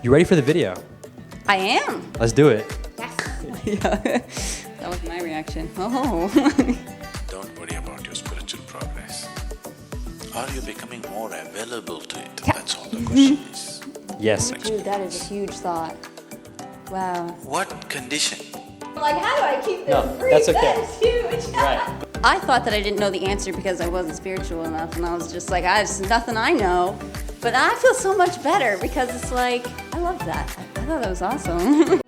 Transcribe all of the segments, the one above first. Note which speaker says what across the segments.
Speaker 1: You ready for the video?
Speaker 2: I am.
Speaker 1: Let's do it.
Speaker 2: Yes. Yeah. That was my reaction. Oh.
Speaker 3: Don't worry about your spiritual progress. Are you becoming more available to it?
Speaker 2: Yeah.
Speaker 3: That's all the question is.
Speaker 1: Yes.
Speaker 2: Dude, that is a huge thought. Wow.
Speaker 3: What condition?
Speaker 2: Like, how do I keep this
Speaker 1: No,
Speaker 2: free?
Speaker 1: that's okay.
Speaker 2: That is huge.
Speaker 1: Right.
Speaker 2: I thought that I didn't know the answer because I wasn't spiritual enough, and I was just like, there's nothing I know. But I feel so much better because it's like, I love that. I thought that was awesome.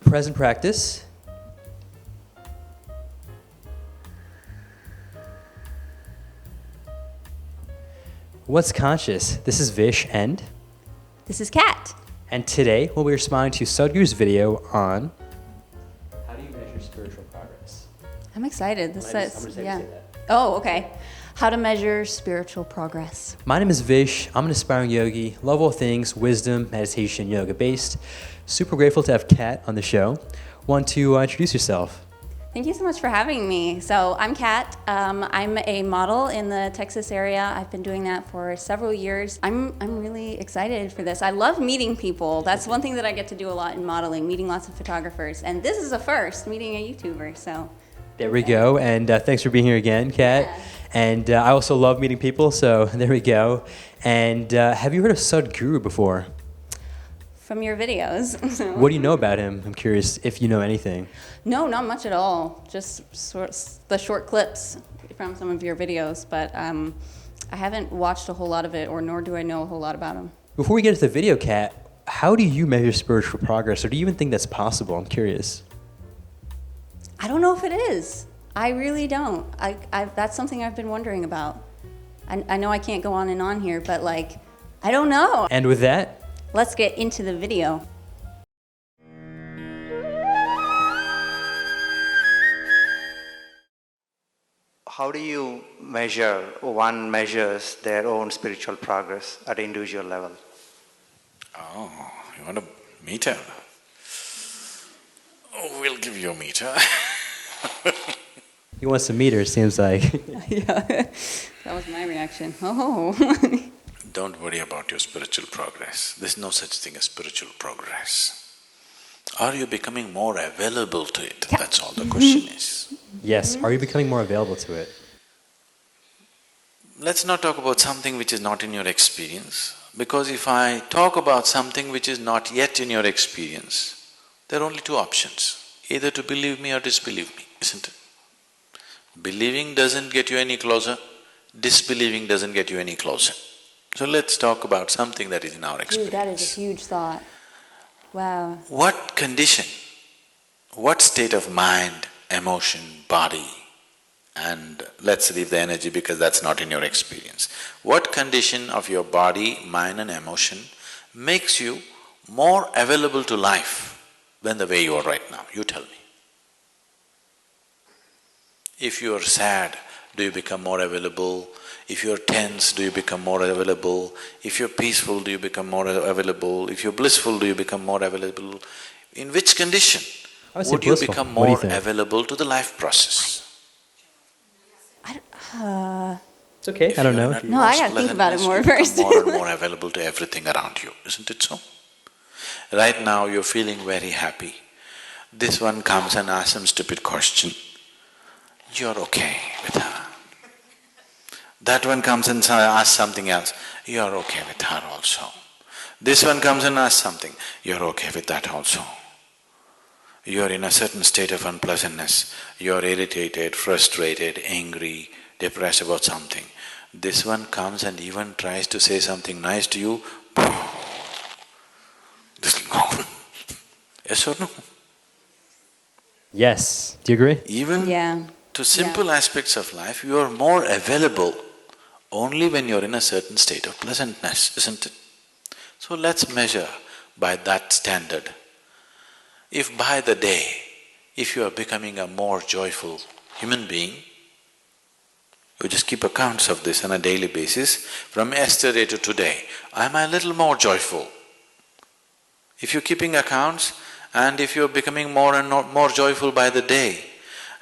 Speaker 1: Present practice. What's conscious? This is Vish and
Speaker 2: This is Kat.
Speaker 1: today we'll be responding to Sadhguru's video on how do you measure spiritual progress.
Speaker 2: I'm excited. This
Speaker 1: I'm gonna
Speaker 2: says,
Speaker 1: say
Speaker 2: yeah.
Speaker 1: that.
Speaker 2: Oh, okay. How to measure spiritual progress.
Speaker 1: My name is Vish. I'm an aspiring yogi, love all things wisdom, meditation, yoga based. Super grateful to have Kat on the show. Want to introduce yourself?
Speaker 2: Thank you so much for having me. So I'm Kat. I'm a model in the Texas area. I've been doing that for several years. I'm really excited for this. I love meeting people. That's one thing that I get to do a lot in modeling, meeting lots of photographers. And this is a first, meeting a YouTuber, so.
Speaker 1: There we go. And thanks for being here again, Kat.
Speaker 2: Yeah.
Speaker 1: And I also love meeting people, so there we go. And have you heard of Sadhguru before?
Speaker 2: From your videos.
Speaker 1: What do you know about him? I'm curious if you know anything.
Speaker 2: No, not much at all. Just the short clips from some of your videos, but I haven't watched a whole lot of it, or nor do I know a whole lot about him.
Speaker 1: Before we get into the video, Kat, how do you measure spiritual progress, or do you even think that's possible? I'm curious.
Speaker 2: I don't know if it is. I really don't. That's something I've been wondering about. I know I can't go on and on here, but like, I don't know.
Speaker 1: And with that,
Speaker 2: Let's get into the video.
Speaker 4: How do you measure, one measures their own spiritual progress at individual level?
Speaker 3: Oh, you want a meter? Oh, we'll give you a meter.
Speaker 1: he wants some meters, seems like.
Speaker 2: Yeah, that was my reaction. Oh.
Speaker 3: Don't worry about your spiritual progress. There's no such thing as spiritual progress. Are you becoming more available to it?
Speaker 2: Yeah.
Speaker 3: That's all the question is.
Speaker 1: Yes, are you becoming more available to it?
Speaker 3: Let's not talk about something which is not in your experience, because if I talk about something which is not yet in your experience, there are only two options, either to believe me or disbelieve me, isn't it? Believing doesn't get you any closer, disbelieving doesn't get you any closer. So let's talk about something that is in our experience.
Speaker 2: Dude, that is a huge thought. Wow.
Speaker 3: What condition, what state of mind, emotion, body, and let's leave the energy because that's not in your experience. What condition of your body, mind and emotion makes you more available to life than the way you are right now? You tell me. If you are sad, do you become more available? If you're tense, do you become more available? If you're peaceful, do you become more available? If you're blissful, do you become more available? In which condition would you
Speaker 1: blissful.
Speaker 3: become
Speaker 1: What do you
Speaker 3: more
Speaker 1: think?
Speaker 3: available to the life process?
Speaker 1: It's okay, I don't know.
Speaker 2: No, I gotta think about it more first.
Speaker 3: You become more and more available to everything around you, isn't it so? Right now you're feeling very happy. This one comes and asks some stupid question, you're okay with her. That one comes and asks something else, you're okay with her also. This one comes and asks something, you're okay with that also. You're in a certain state of unpleasantness, you're irritated, frustrated, angry, depressed about something. This one comes and even tries to say something nice to you, this will go. Yes or no?
Speaker 1: Yes, do you agree?
Speaker 3: Even
Speaker 2: Yeah.
Speaker 3: to simple aspects of life, you are more available only when you're in a certain state of pleasantness, isn't it? So let's measure by that standard. If by the day, if you are becoming a more joyful human being, you just keep accounts of this on a daily basis, from yesterday to today, am I a little more joyful? If you're keeping accounts and if you're becoming more and more joyful by the day,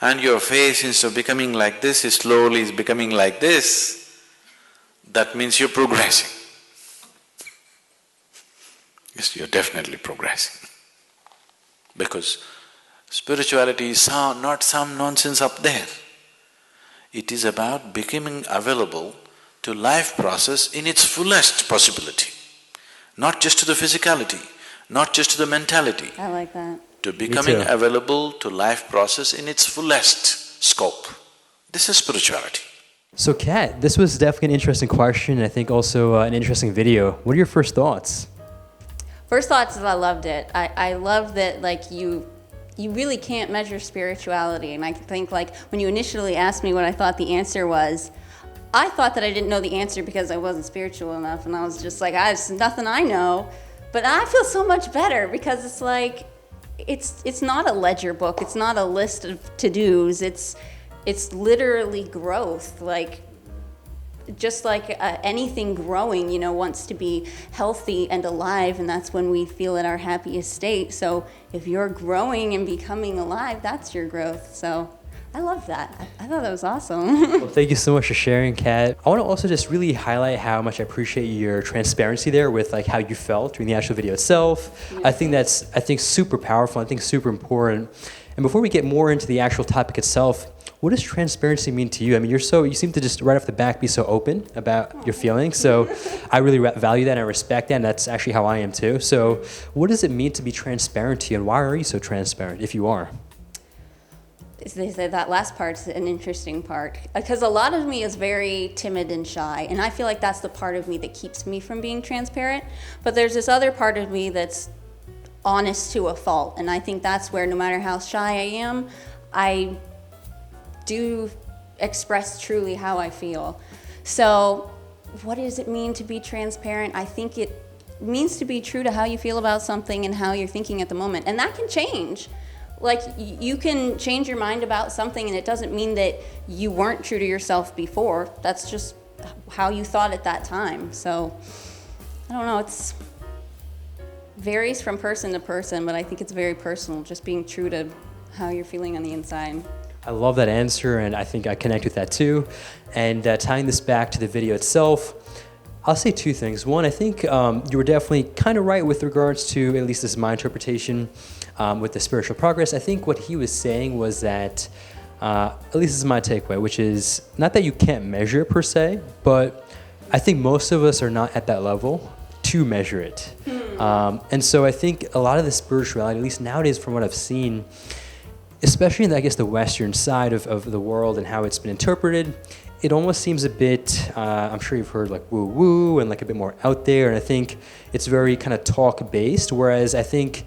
Speaker 3: and your face instead of becoming like this is slowly becoming like this, that means you're progressing. Yes, you're definitely progressing. Because spirituality is not some nonsense up there. It is about becoming available to life process in its fullest possibility. Not just to the physicality, not just to the mentality.
Speaker 2: I like that.
Speaker 3: To becoming available to life process in its fullest scope. This is spirituality.
Speaker 1: So Kat, this was definitely an interesting question, and I think also an interesting video. What are your first thoughts?
Speaker 2: First thoughts is I loved it. I love that like you really can't measure spirituality. And I think like when you initially asked me what I thought the answer was, I thought that I didn't know the answer because I wasn't spiritual enough. And I was just like, it's nothing I know. But I feel so much better because it's like, it's not a ledger book. It's not a list of to-dos. It's literally growth. Like, just like anything growing, wants to be healthy and alive, and that's when we feel at our happiest state. So if you're growing and becoming alive, that's your growth. So I love that. I thought that was awesome.
Speaker 1: Well, thank you so much for sharing, Kat. I want to also just really highlight how much I appreciate your transparency there with like how you felt during the actual video itself. I think that's super powerful. I think super important. And before we get more into the actual topic itself, what does transparency mean to you? I mean, you seem to just right off the bat be so open about your feelings. So I really value that and I respect that, and that's actually how I am too. So what does it mean to be transparent to you, and why are you so transparent if you are?
Speaker 2: They say that last part's an interesting part because a lot of me is very timid and shy, and I feel like that's the part of me that keeps me from being transparent. But there's this other part of me that's honest to a fault, and I think that's where no matter how shy I am, I do express truly how I feel. So what does it mean to be transparent? I think it means to be true to how you feel about something and how you're thinking at the moment, and that can change. Like, you can change your mind about something, and it doesn't mean that you weren't true to yourself before. That's just how you thought at that time. So I don't know, it's varies from person to person, but I think it's very personal, just being true to how you're feeling on the inside.
Speaker 1: I love that answer, and I think I connect with that too. And tying this back to the video itself, I'll say two things. One, I think you were definitely kind of right with regards to, at least this is my interpretation, with the spiritual progress. I think what he was saying was that, at least this is my takeaway, which is not that you can't measure it per se, but I think most of us are not at that level to measure it. And so I think a lot of the spirituality, at least nowadays from what I've seen, especially in, I guess, the Western side of the world and how it's been interpreted, it almost seems a bit, I'm sure you've heard like woo-woo and like a bit more out there, and I think it's very kind of talk-based, whereas I think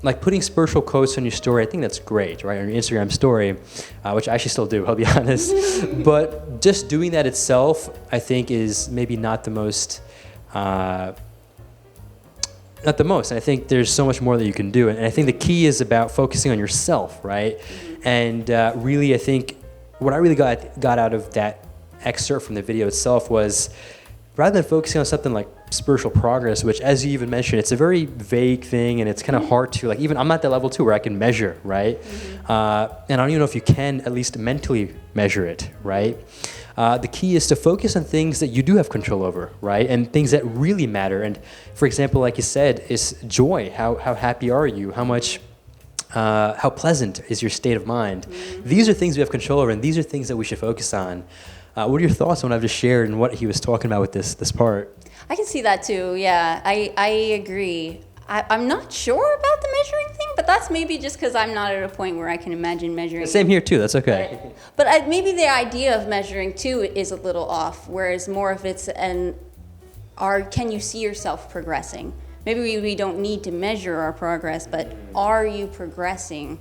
Speaker 1: like putting spiritual quotes on your story, I think that's great, right, on your Instagram story, which I actually still do, I'll be honest, but just doing that itself, I think is maybe not the most, and I think there's so much more that you can do. And I think the key is about focusing on yourself, right? And really, I think what I really got out of that excerpt from the video itself was, rather than focusing on something like spiritual progress, which, as you even mentioned, it's a very vague thing, and it's kind of hard to, like, even I'm at that level too where I can measure, right? And I don't even know if you can at least mentally measure it, right? The key is to focus on things that you do have control over, right? And things that really matter. And for example, like you said, is joy. How happy are you? How pleasant is your state of mind? These are things we have control over, and these are things that we should focus on. What are your thoughts on what I've just shared and what he was talking about with this part?
Speaker 2: I can see that too, yeah. I agree. I'm not sure about the measuring thing, but that's maybe just because I'm not at a point where I can imagine measuring.
Speaker 1: Same here too, that's okay.
Speaker 2: But maybe the idea of measuring too is a little off, whereas more of it's can you see yourself progressing? Maybe we don't need to measure our progress, but are you progressing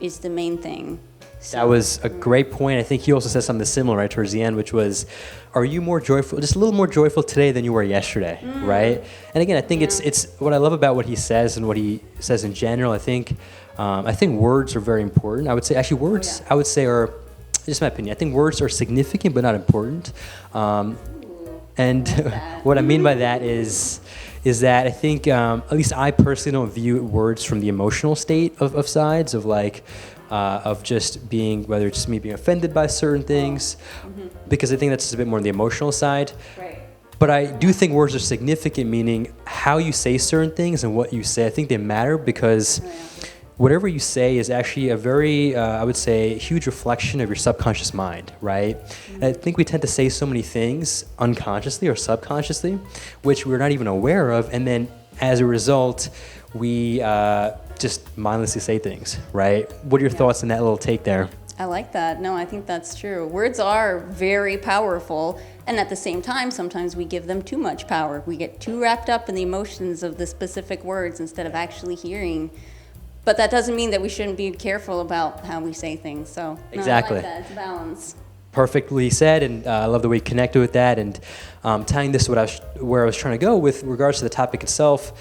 Speaker 2: is the main thing. So,
Speaker 1: that was a great point. I think he also said something similar right towards the end, which was, are you more joyful, just a little more joyful today than you were yesterday, right? And again, I think it's what I love about what he says and what he says in general. I think words are very important. I would say, actually words, I would say are, just my opinion, I think words are significant but not important. And what I mean by that is that I think, at least I personally don't view words from the emotional state of sides of like, of just being, whether it's me being offended by certain things, because I think that's just a bit more on the emotional side.
Speaker 2: Right.
Speaker 1: But I do think words are significant, meaning how you say certain things and what you say. I think they matter because whatever you say is actually a very, I would say, huge reflection of your subconscious mind, right? And I think we tend to say so many things unconsciously or subconsciously, which we're not even aware of. And then as a result, we just mindlessly say things, right? What are your thoughts on that little take there?
Speaker 2: I like that. No, I think that's true. Words are very powerful, and at the same time, sometimes we give them too much power. We get too wrapped up in the emotions of the specific words instead of actually hearing. But that doesn't mean that we shouldn't be careful about how we say things. So
Speaker 1: exactly.
Speaker 2: I like that. It's a balance.
Speaker 1: Perfectly said, and I love the way you connected with that. And tying this to where I was trying to go with regards to the topic itself,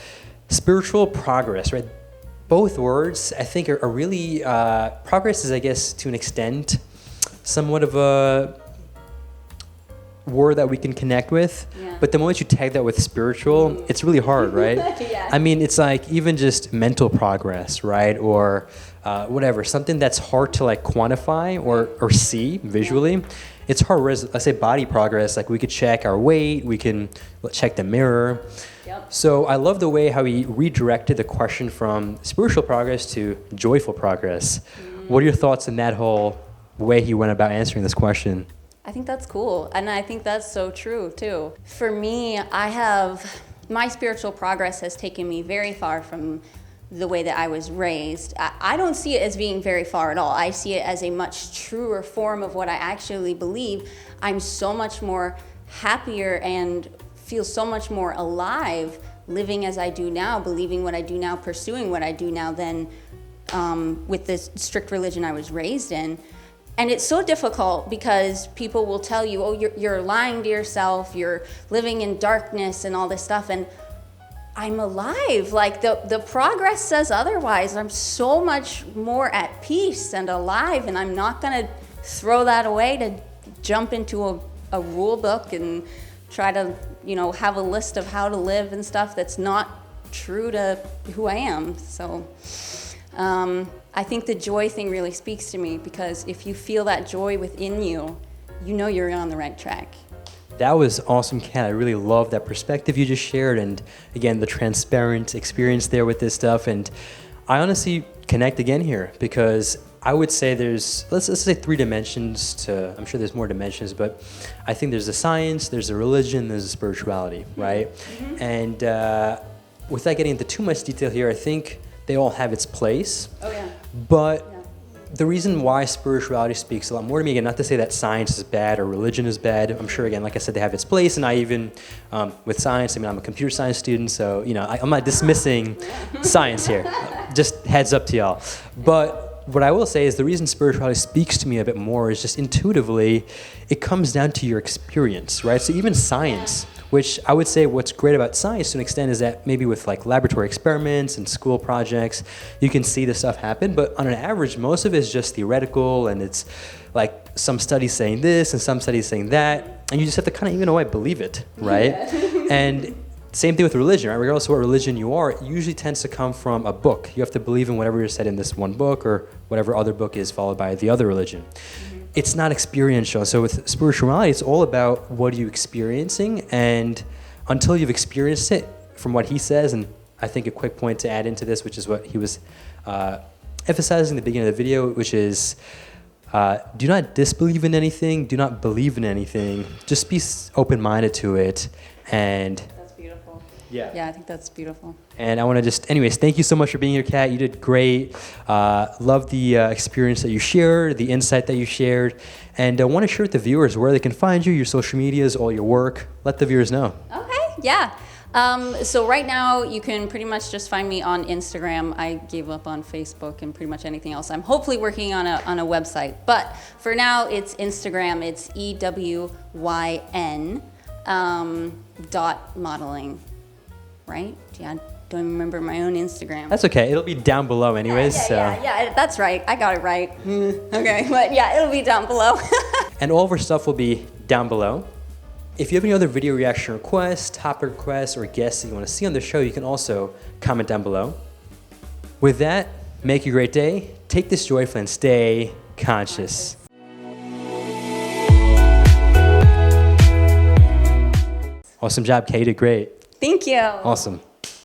Speaker 1: spiritual progress, right? Both words, I think, are really, progress is, I guess, to an extent, somewhat of a word that we can connect with.
Speaker 2: Yeah.
Speaker 1: But the moment you tag that with spiritual, it's really hard, right?
Speaker 2: Yeah.
Speaker 1: I mean, it's like even just mental progress, right? Or whatever, something that's hard to like quantify or see visually. It's hard, whereas let's say body progress, like we could check our weight, we can check the mirror.
Speaker 2: Yep.
Speaker 1: So I love the way how he redirected the question from spiritual progress to joyful progress. What are your thoughts on that whole way he went about answering this question?
Speaker 2: I think that's cool, and I think that's so true too. For me, my spiritual progress has taken me very far from the way that I was raised. I don't see it as being very far at all. I see it as a much truer form of what I actually believe. I'm so much more happier and feel so much more alive living as I do now, believing what I do now, pursuing what I do now than with this strict religion I was raised in. And it's so difficult because people will tell you, oh, you're lying to yourself, you're living in darkness and all this stuff. And I'm alive. Like the progress says otherwise. I'm so much more at peace and alive, and I'm not going to throw that away to jump into a rule book and try to, have a list of how to live and stuff that's not true to who I am. So I think the joy thing really speaks to me, because if you feel that joy within you, you know you're on the right track.
Speaker 1: That was awesome, Kat. I really love that perspective you just shared, and again, the transparent experience there with this stuff. And I honestly connect again here, because I would say there's, let's say 3 dimensions to, I'm sure there's more dimensions, but I think there's the science, there's the religion, there's the spirituality, right? Mm-hmm. And without getting into too much detail here, I think they all have its place.
Speaker 2: Oh, yeah.
Speaker 1: But the reason why spirituality speaks a lot more to me, again, not to say that science is bad or religion is bad. I'm sure, again, like I said, they have its place. And I even, with science, I'm a computer science student, so, I'm not dismissing science here. Just heads up to y'all. But what I will say is the reason spirituality speaks to me a bit more is just intuitively, it comes down to your experience, right? So even science, which I would say what's great about science to an extent is that maybe with like laboratory experiments and school projects, you can see this stuff happen. But on an average, most of it is just theoretical, and it's like some studies saying this and some studies saying that. And you just have to kind of, even know, I believe it, right? Yeah. And same thing with religion, right? Regardless of what religion you are, it usually tends to come from a book. You have to believe in whatever is said in this one book or whatever other book is followed by the other religion. Mm-hmm. It's not experiential. So with spirituality, it's all about what are you experiencing, and until you've experienced it, from what he says, and I think a quick point to add into this, which is what he was emphasizing at the beginning of the video, which is do not disbelieve in anything, do not believe in anything, just be open-minded to it. And
Speaker 2: yeah, I think that's beautiful.
Speaker 1: And I want to just, anyways, thank you so much for being here, Kat. You did great. Love the experience that you shared, the insight that you shared. And I want to share with the viewers where they can find you, your social medias, all your work. Let the viewers know.
Speaker 2: Okay, yeah. So right now, you can pretty much just find me on Instagram. I gave up on Facebook and pretty much anything else. I'm hopefully working on a website. But for now, it's Instagram. It's EWYN .modeling. Right? Yeah, I don't even remember my own Instagram.
Speaker 1: That's okay. It'll be down below anyways.
Speaker 2: Yeah, that's right. I got it right. Okay, but yeah, it'll be down below.
Speaker 1: And all of our stuff will be down below. If you have any other video reaction requests, topic requests, or guests that you want to see on the show, you can also comment down below. With that, Make a great day. Take this joyful and stay conscious. Awesome job, Kate. You did great.
Speaker 2: Thank you.
Speaker 1: Awesome.